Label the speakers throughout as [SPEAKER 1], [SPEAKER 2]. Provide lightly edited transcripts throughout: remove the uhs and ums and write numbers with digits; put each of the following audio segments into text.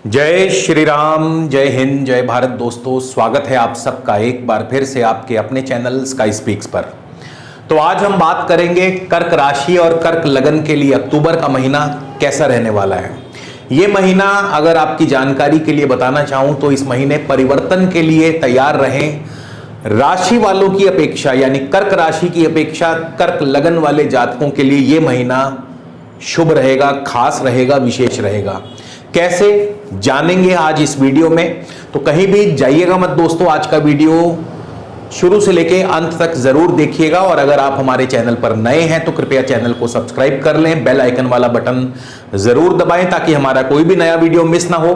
[SPEAKER 1] जय श्री राम, जय हिंद, जय भारत। दोस्तों, स्वागत है आप सबका एक बार फिर से आपके अपने चैनल स्काई स्पीक्स पर। तो आज हम बात करेंगे कर्क राशि और कर्क लगन के लिए अक्टूबर का महीना कैसा रहने वाला है। ये महीना अगर आपकी जानकारी के लिए बताना चाहूं तो इस महीने परिवर्तन के लिए तैयार रहें। राशि वालों की अपेक्षा यानी कर्क राशि की अपेक्षा कर्क लगन वाले जातकों के लिए ये महीना शुभ रहेगा, खास रहेगा, विशेष रहेगा। कैसे जानेंगे आज इस वीडियो में, तो कहीं भी जाइएगा मत दोस्तों। आज का वीडियो शुरू से लेके अंत तक जरूर देखिएगा और अगर आप हमारे चैनल पर नए हैं तो कृपया चैनल को सब्सक्राइब कर लें, बेल आइकन वाला बटन जरूर दबाएं ताकि हमारा कोई भी नया वीडियो मिस ना हो।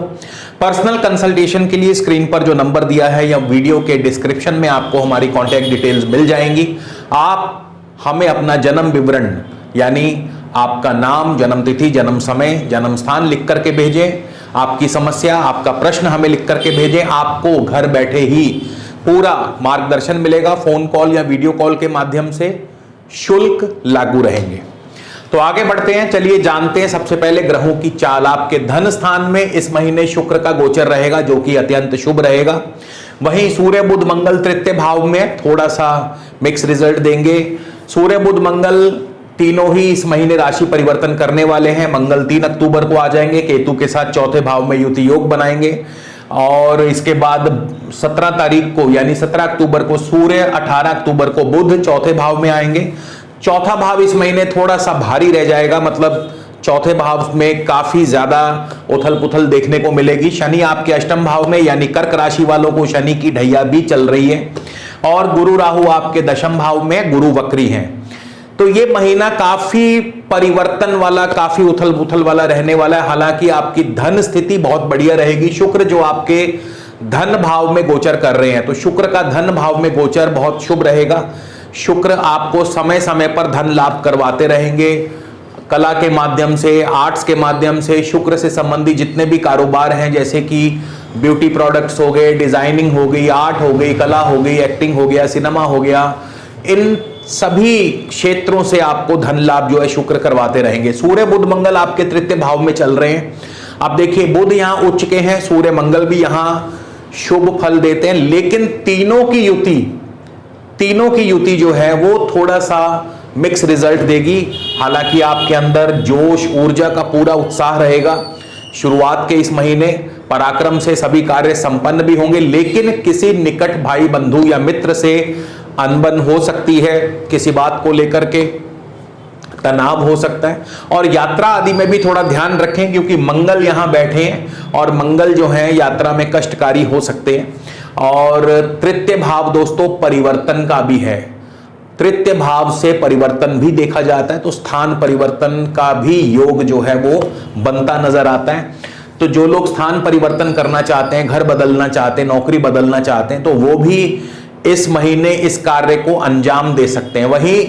[SPEAKER 1] पर्सनल कंसल्टेशन के लिए स्क्रीन पर जो नंबर दिया है या वीडियो के डिस्क्रिप्शन में आपको हमारी कॉन्टैक्ट डिटेल्स मिल जाएंगी। आप हमें अपना जन्म विवरण यानी आपका नाम, जन्म तिथि, जन्म समय, जन्म स्थान लिख करके भेजें। आपकी समस्या, आपका प्रश्न हमें लिख करके भेजें। आपको घर बैठे ही पूरा मार्गदर्शन मिलेगा। फोन कॉल या वीडियो कॉल के माध्यम से शुल्क लागू रहेंगे। तो आगे बढ़ते हैं, चलिए जानते हैं सबसे पहले ग्रहों की चाल। आपके धन स्थान में इस महीने शुक्र का गोचर रहेगा जो कि अत्यंत शुभ रहेगा। वहीं सूर्य बुध मंगल तृतीय भाव में थोड़ा सा मिक्स रिजल्ट देंगे। सूर्य बुध मंगल तीनों ही इस महीने राशि परिवर्तन करने वाले हैं। मंगल 3 अक्टूबर को आ जाएंगे, केतु के साथ चौथे भाव में युति योग बनाएंगे और इसके बाद 17 तारीख को यानी 17 अक्टूबर को सूर्य, 18 अक्टूबर को बुध चौथे भाव में आएंगे। चौथा भाव इस महीने थोड़ा सा भारी रह जाएगा, मतलब चौथे भाव में काफी ज्यादा उथल पुथल देखने को मिलेगी। शनि आपके अष्टम भाव में यानी कर्क राशि वालों को शनि की ढैया भी चल रही है और गुरु राहु आपके दशम भाव में, गुरु वक्री हैं। तो ये महीना काफी परिवर्तन वाला, काफी उथल पुथल वाला रहने वाला है। हालांकि आपकी धन स्थिति बहुत बढ़िया रहेगी। शुक्र जो आपके धन भाव में गोचर कर रहे हैं, तो शुक्र का धन भाव में गोचर बहुत शुभ रहेगा। शुक्र आपको समय समय पर धन लाभ करवाते रहेंगे। कला के माध्यम से, आर्ट्स के माध्यम से, शुक्र से संबंधी जितने भी कारोबार हैं जैसे कि ब्यूटी प्रोडक्ट्स हो गए, डिजाइनिंग हो गई, आर्ट हो गई, कला हो गई, एक्टिंग हो गया, सिनेमा हो गया, इन सभी क्षेत्रों से आपको धन लाभ जो है शुक्र करवाते रहेंगे। सूर्य बुध मंगल आपके तृतीय भाव में चल रहे हैं। अब देखिए, बुध यहां उच्च के हैं, सूर्य मंगल भी यहां शुभ फल देते हैं, लेकिन तीनों की युति जो है वो थोड़ा सा मिक्स रिजल्ट देगी। हालांकि आपके अंदर जोश, ऊर्जा का पूरा उत्साह रहेगा। शुरुआत के इस महीने पराक्रम से सभी कार्य संपन्न भी होंगे, लेकिन किसी निकट भाई बंधु या मित्र से अनबन हो सकती है, किसी बात को लेकर के तनाव हो सकता है। और यात्रा आदि में भी थोड़ा ध्यान रखें क्योंकि मंगल यहां बैठे हैं और मंगल जो है यात्रा में कष्टकारी हो सकते हैं। और तृतीय भाव दोस्तों परिवर्तन का भी है, तृतीय भाव से परिवर्तन भी देखा जाता है, तो स्थान परिवर्तन का भी योग जो है वो बनता नजर आता है। तो जो लोग स्थान परिवर्तन करना चाहते हैं, घर बदलना चाहते हैं, नौकरी बदलना चाहते हैं, तो वो भी इस महीने इस कार्य को अंजाम दे सकते हैं। वहीं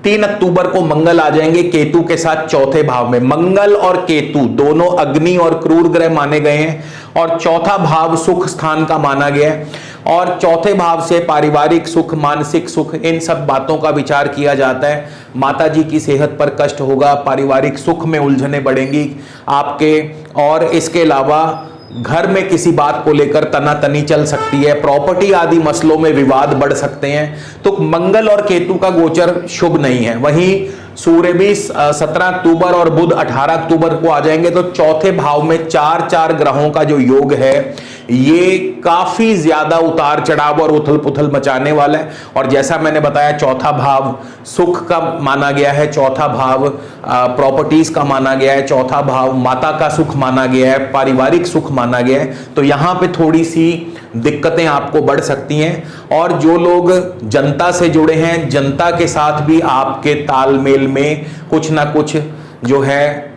[SPEAKER 1] 3 अक्टूबर को मंगल आ जाएंगे केतु के साथ चौथे भाव में। मंगल और केतु दोनों अग्नि और क्रूर ग्रह माने गए हैं और चौथा भाव सुख स्थान का माना गया है और चौथे भाव से पारिवारिक सुख, मानसिक सुख, इन सब बातों का विचार किया जाता है। माता जी की सेहत पर कष्ट होगा, पारिवारिक सुख में उलझने बढ़ेंगी आपके, और इसके अलावा घर में किसी बात को लेकर तनातनी चल सकती है, प्रॉपर्टी आदि मसलों में विवाद बढ़ सकते हैं। तो मंगल और केतु का गोचर शुभ नहीं है। वहीं सूर्य भी 17 अक्टूबर और बुध 18 अक्टूबर को आ जाएंगे, तो चौथे भाव में 4 ग्रहों का जो योग है ये काफी ज्यादा उतार चढ़ाव और उथल पुथल मचाने वाला है। और जैसा मैंने बताया, चौथा भाव सुख का माना गया है, चौथा भाव प्रॉपर्टीज का माना गया है, चौथा भाव माता का सुख माना गया है, पारिवारिक सुख माना गया है। तो यहां पे थोड़ी सी दिक्कतें आपको बढ़ सकती हैं। और जो लोग जनता से जुड़े हैं, जनता के साथ भी आपके तालमेल में कुछ ना कुछ जो है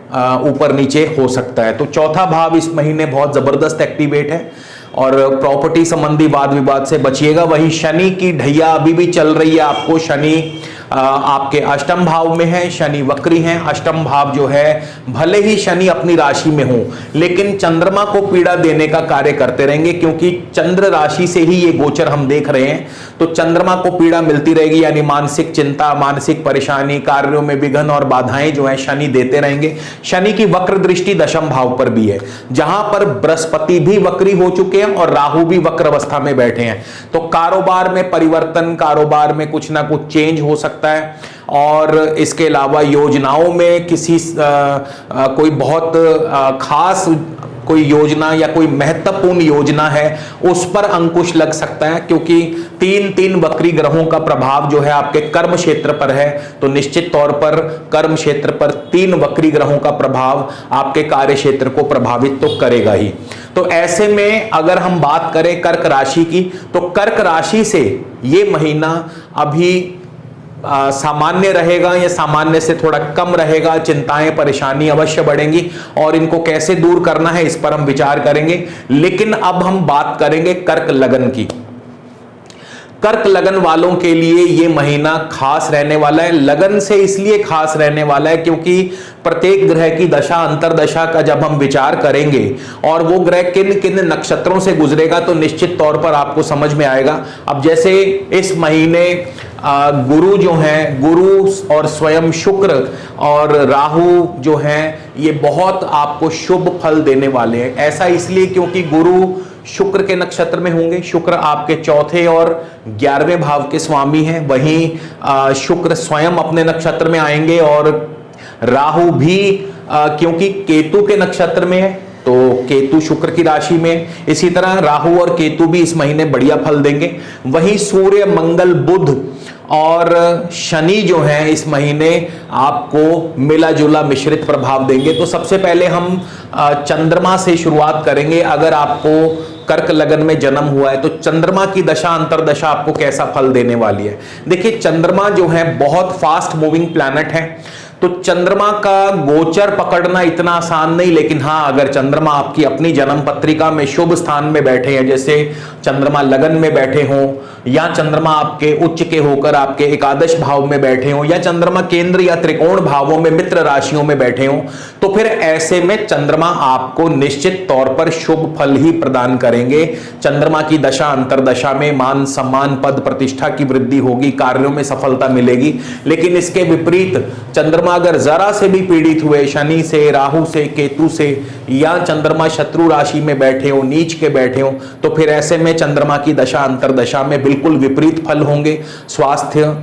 [SPEAKER 1] ऊपर नीचे हो सकता है। तो चौथा भाव इस महीने बहुत जबरदस्त एक्टिवेट है और प्रॉपर्टी संबंधी वाद विवाद से बचिएगा। वहीं शनि की ढैया अभी भी चल रही है, आपको शनि आपके अष्टम भाव में है, शनि वक्री हैं। अष्टम भाव जो है भले ही शनि अपनी राशि में हो लेकिन चंद्रमा को पीड़ा देने का कार्य करते रहेंगे, क्योंकि चंद्र राशि से ही ये गोचर हम देख रहे हैं। तो चंद्रमा को पीड़ा मिलती रहेगी, यानी मानसिक चिंता, मानसिक परेशानी, कार्यों में विघ्न और बाधाएं जो है शनि देते रहेंगे। शनि की वक्र दृष्टि दशम भाव पर भी है, जहां पर बृहस्पति भी वक्री हो चुके हैं और राहु भी वक्र अवस्था में बैठे हैं। तो कारोबार में परिवर्तन, कारोबार में कुछ ना कुछ चेंज हो सकता है। और इसके अलावा योजनाओं में किसी कोई बहुत खास कोई योजना या कोई महत्वपूर्ण योजना है उस पर अंकुश लग सकता है, क्योंकि तीन वक्री ग्रहों का प्रभाव जो है आपके कर्म क्षेत्र पर है। तो निश्चित तौर पर कर्म क्षेत्र पर 3 वक्री ग्रहों का प्रभाव आपके कार्य क्षेत्र को प्रभावित तो करेगा ही। तो ऐसे में अगर हम बात करें कर्क राशि की, तो कर्क राशि से ये महीना अभी सामान्य रहेगा या सामान्य से थोड़ा कम रहेगा। चिंताएं, परेशानी अवश्य बढ़ेंगी और इनको कैसे दूर करना है इस पर हम विचार करेंगे। लेकिन अब हम बात करेंगे कर्क लगन की। कर्क लगन वालों के लिए यह महीना खास रहने वाला है। लगन से इसलिए खास रहने वाला है क्योंकि प्रत्येक ग्रह की दशा अंतरदशा का जब हम विचार करेंगे और वो ग्रह किन किन नक्षत्रों से गुजरेगा तो निश्चित तौर पर आपको समझ में आएगा। अब जैसे इस महीने गुरु जो हैं, गुरु और स्वयं शुक्र और राहु जो हैं, ये बहुत आपको शुभ फल देने वाले हैं। ऐसा इसलिए क्योंकि गुरु शुक्र के नक्षत्र में होंगे। शुक्र आपके चौथे और 11वें भाव के स्वामी हैं। वहीं शुक्र स्वयं अपने नक्षत्र में आएंगे और राहु भी क्योंकि केतु के नक्षत्र में है तो केतु शुक्र की राशि में। इसी तरह राहु और केतु भी इस महीने बढ़िया फल देंगे। वहीं सूर्य, मंगल, बुध और शनि जो है इस महीने आपको मिला जुला मिश्रित प्रभाव देंगे। तो सबसे पहले हम चंद्रमा से शुरुआत करेंगे। अगर आपको कर्क लगन में जन्म हुआ है तो चंद्रमा की दशा अंतरदशा आपको कैसा फल देने वाली है। देखिए, चंद्रमा जो है बहुत फास्ट मूविंग प्लैनेट है, तो चंद्रमा का गोचर पकड़ना इतना आसान नहीं। लेकिन हाँ, अगर चंद्रमा आपकी अपनी जन्म पत्रिका में शुभ स्थान में बैठे हैं, जैसे चंद्रमा लगन में बैठे हों या चंद्रमा आपके उच्च के होकर आपके एकादश भाव में बैठे हों या चंद्रमा केंद्र या त्रिकोण भावों में मित्र राशियों में बैठे हों, तो फिर ऐसे में चंद्रमा आपको निश्चित तौर पर शुभ फल ही प्रदान करेंगे। चंद्रमा की दशा अंतरदशा में मान सम्मान, पद प्रतिष्ठा की वृद्धि होगी, कार्यों में सफलता मिलेगी। लेकिन इसके विपरीत चंद्रमा अगर जरा से भी पीड़ित हुए शनि से, राहु से, केतु से या चंद्रमा शत्रु राशि में बैठे हो, नीच के बैठे हो, तो फिर ऐसे में चंद्रमा की दशा अंतरदशा में बिल्कुल विपरीत फल होंगे। स्वास्थ्य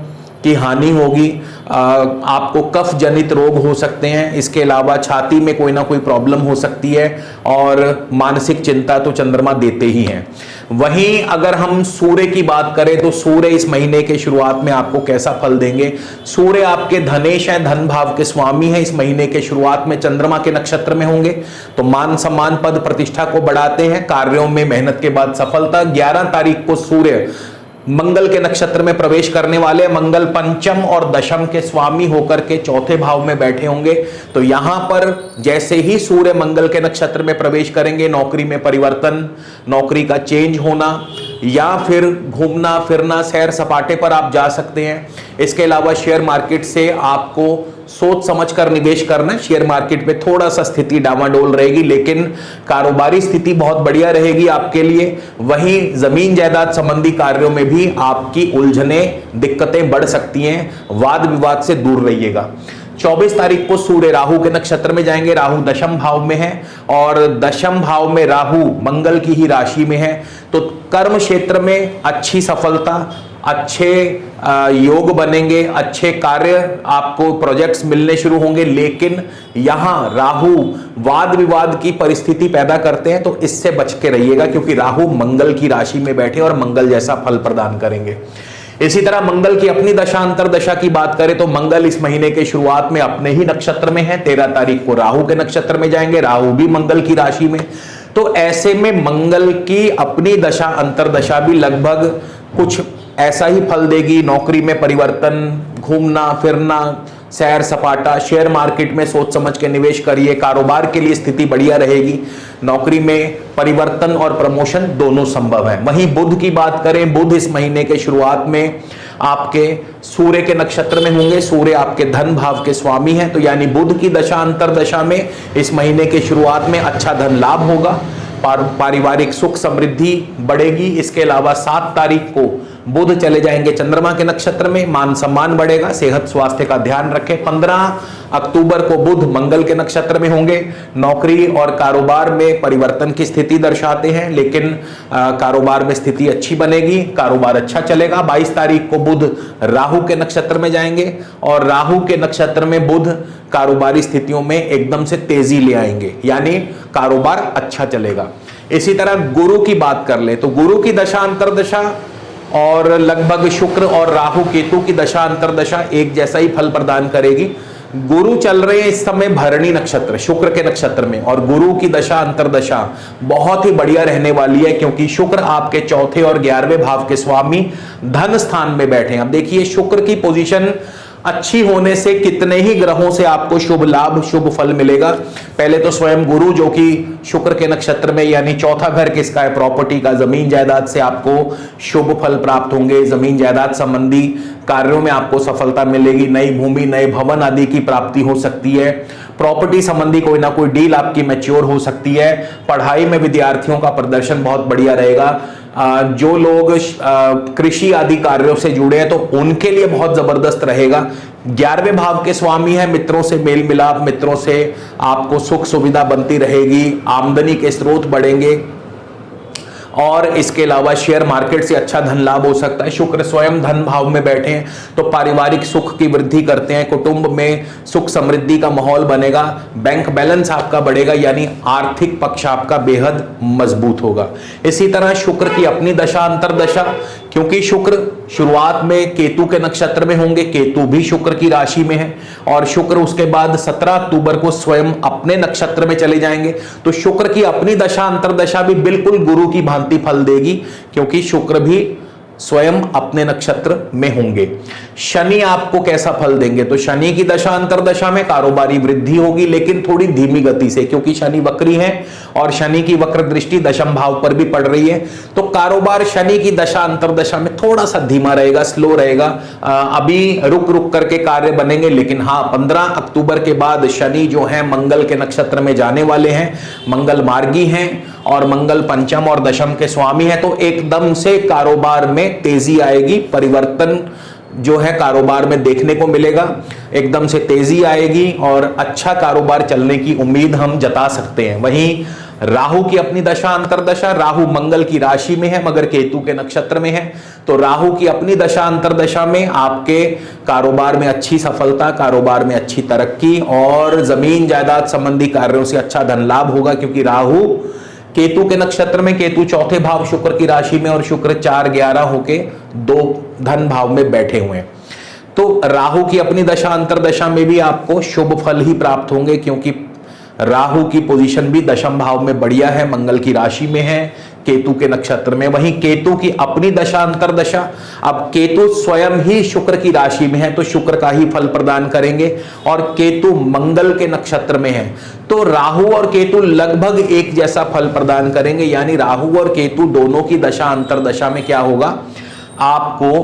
[SPEAKER 1] की हानि होगी, आपको कफ जनित रोग हो सकते हैं। इसके अलावा छाती में कोई ना कोई प्रॉब्लम हो सकती है और मानसिक चिंता तो चंद्रमा देते ही हैं। वहीं अगर हम सूर्य की बात करें तो सूर्य इस महीने के शुरुआत में आपको कैसा फल देंगे। सूर्य आपके धनेश हैं, धन भाव के स्वामी हैं। इस महीने के शुरुआत में चंद्रमा के नक्षत्र में होंगे तो मान सम्मान, पद प्रतिष्ठा को बढ़ाते हैं, कार्यों में मेहनत के बाद सफलता। 11 तारीख को सूर्य मंगल के नक्षत्र में प्रवेश करने वाले। मंगल पंचम और दशम के स्वामी होकर के चौथे भाव में बैठे होंगे। तो यहां पर जैसे ही सूर्य मंगल के नक्षत्र में प्रवेश करेंगे, नौकरी में परिवर्तन, नौकरी का चेंज होना या फिर घूमना फिरना, सैर सपाटे पर आप जा सकते हैं। इसके अलावा शेयर मार्केट से आपको सोच समझकर निवेश करना। शेयर मार्केट में थोड़ा सा स्थिति डामाडोल रहेगी लेकिन कारोबारी स्थिति बहुत बढ़िया रहेगी आपके लिए। वहीं जमीन जायदाद संबंधी कार्यों में भी आपकी उलझने, दिक्कतें बढ़ सकती हैं। वाद विवाद से दूर रहिएगा। 24 तारीख को सूर्य राहु के नक्षत्र में जाएंगे। राहु दशम भाव में है और दशम भाव में राहु मंगल की ही राशि में है। तो कर्म क्षेत्र में अच्छी सफलता, अच्छे योग बनेंगे, अच्छे कार्य, आपको प्रोजेक्ट्स मिलने शुरू होंगे। लेकिन यहां राहु वाद विवाद की परिस्थिति पैदा करते हैं तो इससे बच के रहिएगा, क्योंकि राहु मंगल की राशि में बैठे और मंगल जैसा फल प्रदान करेंगे। इसी तरह मंगल की अपनी दशा अंतरदशा की बात करें तो मंगल इस महीने के शुरुआत में अपने ही नक्षत्र में है। 13 तारीख को राहु के नक्षत्र में जाएंगे, राहु भी मंगल की राशि में। तो ऐसे में मंगल की अपनी दशा अंतरदशा भी लगभग कुछ ऐसा ही फल देगी। नौकरी में परिवर्तन, घूमना फिरना, सैर सपाटा, शेयर मार्केट में सोच समझ के निवेश करिए। कारोबार के लिए स्थिति बढ़िया रहेगी। नौकरी में परिवर्तन और प्रमोशन दोनों संभव है। वहीं बुध की बात करें, बुध इस महीने के शुरुआत में आपके सूर्य के नक्षत्र में होंगे। सूर्य आपके धन भाव के स्वामी हैं, तो यानी बुध की दशा अंतरदशा में इस महीने के शुरुआत में अच्छा धन लाभ होगा, पारिवारिक सुख समृद्धि बढ़ेगी। इसके अलावा 7 तारीख को बुध चले जाएंगे चंद्रमा के नक्षत्र में, मान सम्मान बढ़ेगा, सेहत स्वास्थ्य का ध्यान रखें। 15 अक्टूबर को बुध मंगल के नक्षत्र में होंगे। नौकरी और कारोबार में परिवर्तन की स्थिति दर्शाते हैं, लेकिन कारोबार में स्थिति अच्छी बनेगी, कारोबार अच्छा चलेगा। 22 तारीख को बुध राहु के नक्षत्र में जाएंगे और राहु के नक्षत्र में बुध कारोबारी स्थितियों में एकदम से तेजी ले आएंगे, यानी कारोबार अच्छा चलेगा। इसी तरह गुरु की बात कर ले तो गुरु की दशा अंतरदशा और लगभग शुक्र और राहु केतु की दशा अंतरदशा एक जैसा ही फल प्रदान करेगी। गुरु चल रहे हैं इस समय भरणी नक्षत्र शुक्र के नक्षत्र में, और गुरु की दशा अंतरदशा बहुत ही बढ़िया रहने वाली है, क्योंकि शुक्र आपके चौथे और 11वें भाव के स्वामी धन स्थान में बैठे हैं। अब देखिए शुक्र की पोजीशन अच्छी होने से कितने ही ग्रहों से आपको शुभ लाभ शुभ फल मिलेगा। पहले तो स्वयं गुरु जो कि शुक्र के नक्षत्र में, यानी चौथा घर किसका है, प्रॉपर्टी का, जमीन जायदाद से आपको शुभ फल प्राप्त होंगे। जमीन जायदाद संबंधी कार्यों में आपको सफलता मिलेगी, नई भूमि नए भवन आदि की प्राप्ति हो सकती है। प्रॉपर्टी संबंधी कोई ना कोई डील आपकी मैच्योर हो सकती है। पढ़ाई में विद्यार्थियों का प्रदर्शन बहुत बढ़िया रहेगा। जो लोग कृषि आदि कार्यों से जुड़े हैं तो उनके लिए बहुत जबरदस्त रहेगा। 11वें भाव के स्वामी है, मित्रों से मेल मिलाप, मित्रों से आपको सुख सुविधा बनती रहेगी, आमदनी के स्रोत बढ़ेंगे, और इसके अलावा शेयर मार्केट से अच्छा धन लाभ हो सकता है। शुक्र स्वयं धन भाव में बैठे हैं तो पारिवारिक सुख की वृद्धि करते हैं, कुटुंब में सुख समृद्धि का माहौल बनेगा, बैंक बैलेंस आपका बढ़ेगा, यानी आर्थिक पक्ष आपका बेहद मजबूत होगा। इसी तरह शुक्र की अपनी दशा अंतरदशा, क्योंकि शुक्र शुरुआत में केतु के नक्षत्र में होंगे, केतु भी शुक्र की राशि में है, और शुक्र उसके बाद 17 अक्टूबर को स्वयं अपने नक्षत्र में चले जाएंगे। तो शुक्र की अपनी दशा अंतरदशा भी बिल्कुल गुरु की भांति फल देगी, क्योंकि शुक्र भी स्वयं अपने नक्षत्र में होंगे। शनि आपको कैसा फल देंगे, तो शनि की दशा अंतरदशा में कारोबारी वृद्धि होगी, लेकिन थोड़ी धीमी गति से, क्योंकि शनि वक्री है और शनि की वक्र दृष्टि दशम भाव पर भी पड़ रही है। तो कारोबार शनि की दशा अंतरदशा में थोड़ा सा धीमा रहेगा, स्लो रहेगा। अभी रुक रुक करके कार्य बनेंगे, लेकिन हाँ 15 अक्टूबर के बाद शनि जो है मंगल के नक्षत्र में जाने वाले हैं। मंगल मार्गी हैं और मंगल पंचम और दशम के स्वामी है, तो एकदम से कारोबार में तेजी आएगी, परिवर्तन जो है कारोबार में देखने को मिलेगा, एकदम से तेजी आएगी और अच्छा कारोबार चलने की उम्मीद हम जता सकते हैं। वहीं राहु की अपनी दशा अंतरदशा, राहु मंगल की राशि में है मगर केतु के नक्षत्र में है, तो राहु की अपनी दशा अंतरदशा में आपके कारोबार में अच्छी सफलता, कारोबार में अच्छी तरक्की और जमीन जायदाद संबंधी कार्यों से अच्छा धन लाभ होगा, क्योंकि राहु केतु के नक्षत्र में, केतु चौथे भाव शुक्र की राशि में और शुक्र 4-11 होके 2 धन भाव में बैठे हुए हैं। तो राहु की अपनी दशा अंतरदशा में भी आपको शुभ फल ही प्राप्त होंगे, क्योंकि राहु की पोजीशन भी दशम भाव में बढ़िया है, मंगल की राशि में है, केतु के नक्षत्र में। वहीं केतु की अपनी दशा अंतरदशा, अब केतु स्वयं ही शुक्र की राशि में है तो शुक्र का ही फल प्रदान करेंगे, और केतु मंगल के नक्षत्र में है तो राहु और केतु लगभग एक जैसा फल प्रदान करेंगे। यानी राहु और केतु दोनों की दशा अंतरदशा में क्या होगा, आपको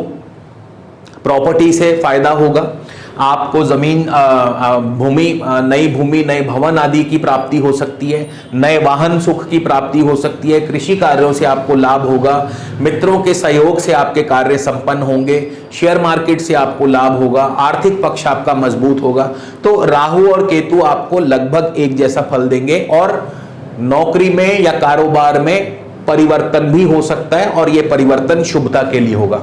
[SPEAKER 1] प्रॉपर्टी से फायदा होगा, आपको जमीन नई भूमि नए भवन आदि की प्राप्ति हो सकती है, नए वाहन सुख की प्राप्ति हो सकती है, कृषि कार्यों से आपको लाभ होगा, मित्रों के सहयोग से आपके कार्य संपन्न होंगे, शेयर मार्केट से आपको लाभ होगा, आर्थिक पक्ष आपका मजबूत होगा। तो राहु और केतु आपको लगभग एक जैसा फल देंगे, और नौकरी में या कारोबार में परिवर्तन भी हो सकता है, और यह परिवर्तन शुभता के लिए होगा।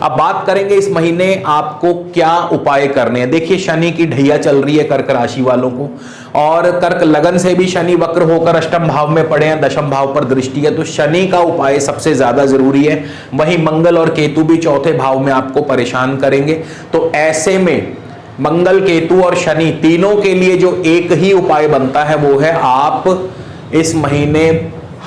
[SPEAKER 1] अब बात करेंगे इस महीने आपको क्या उपाय करने हैं। देखिए शनि की ढैया चल रही है कर्क राशि वालों को, और कर्क लगन से भी शनि वक्र होकर अष्टम भाव में पड़े हैं, दशम भाव पर दृष्टि है, तो शनि का उपाय सबसे ज्यादा जरूरी है। वहीं मंगल और केतु भी चौथे भाव में आपको परेशान करेंगे, तो ऐसे में मंगल केतु और शनि तीनों के लिए जो एक ही उपाय बनता है वो है आप इस महीने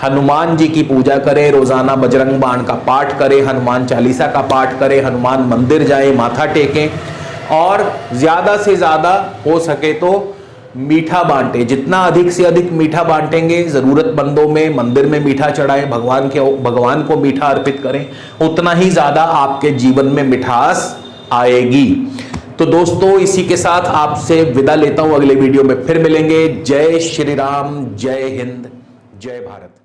[SPEAKER 1] हनुमान जी की पूजा करें, रोजाना बजरंग बाण का पाठ करें, हनुमान चालीसा का पाठ करें, हनुमान मंदिर जाएं, माथा टेकें, और ज्यादा से ज्यादा हो सके तो मीठा बांटे, जितना अधिक से अधिक मीठा बांटेंगे, जरूरतमंदों में, मंदिर में मीठा चढ़ाएं, भगवान को मीठा अर्पित करें, उतना ही ज्यादा आपके जीवन में मिठास आएगी। तो दोस्तों इसी के साथ आपसे विदा लेता हूं, अगले वीडियो में फिर मिलेंगे। जय श्री राम, जय हिंद, जय भारत।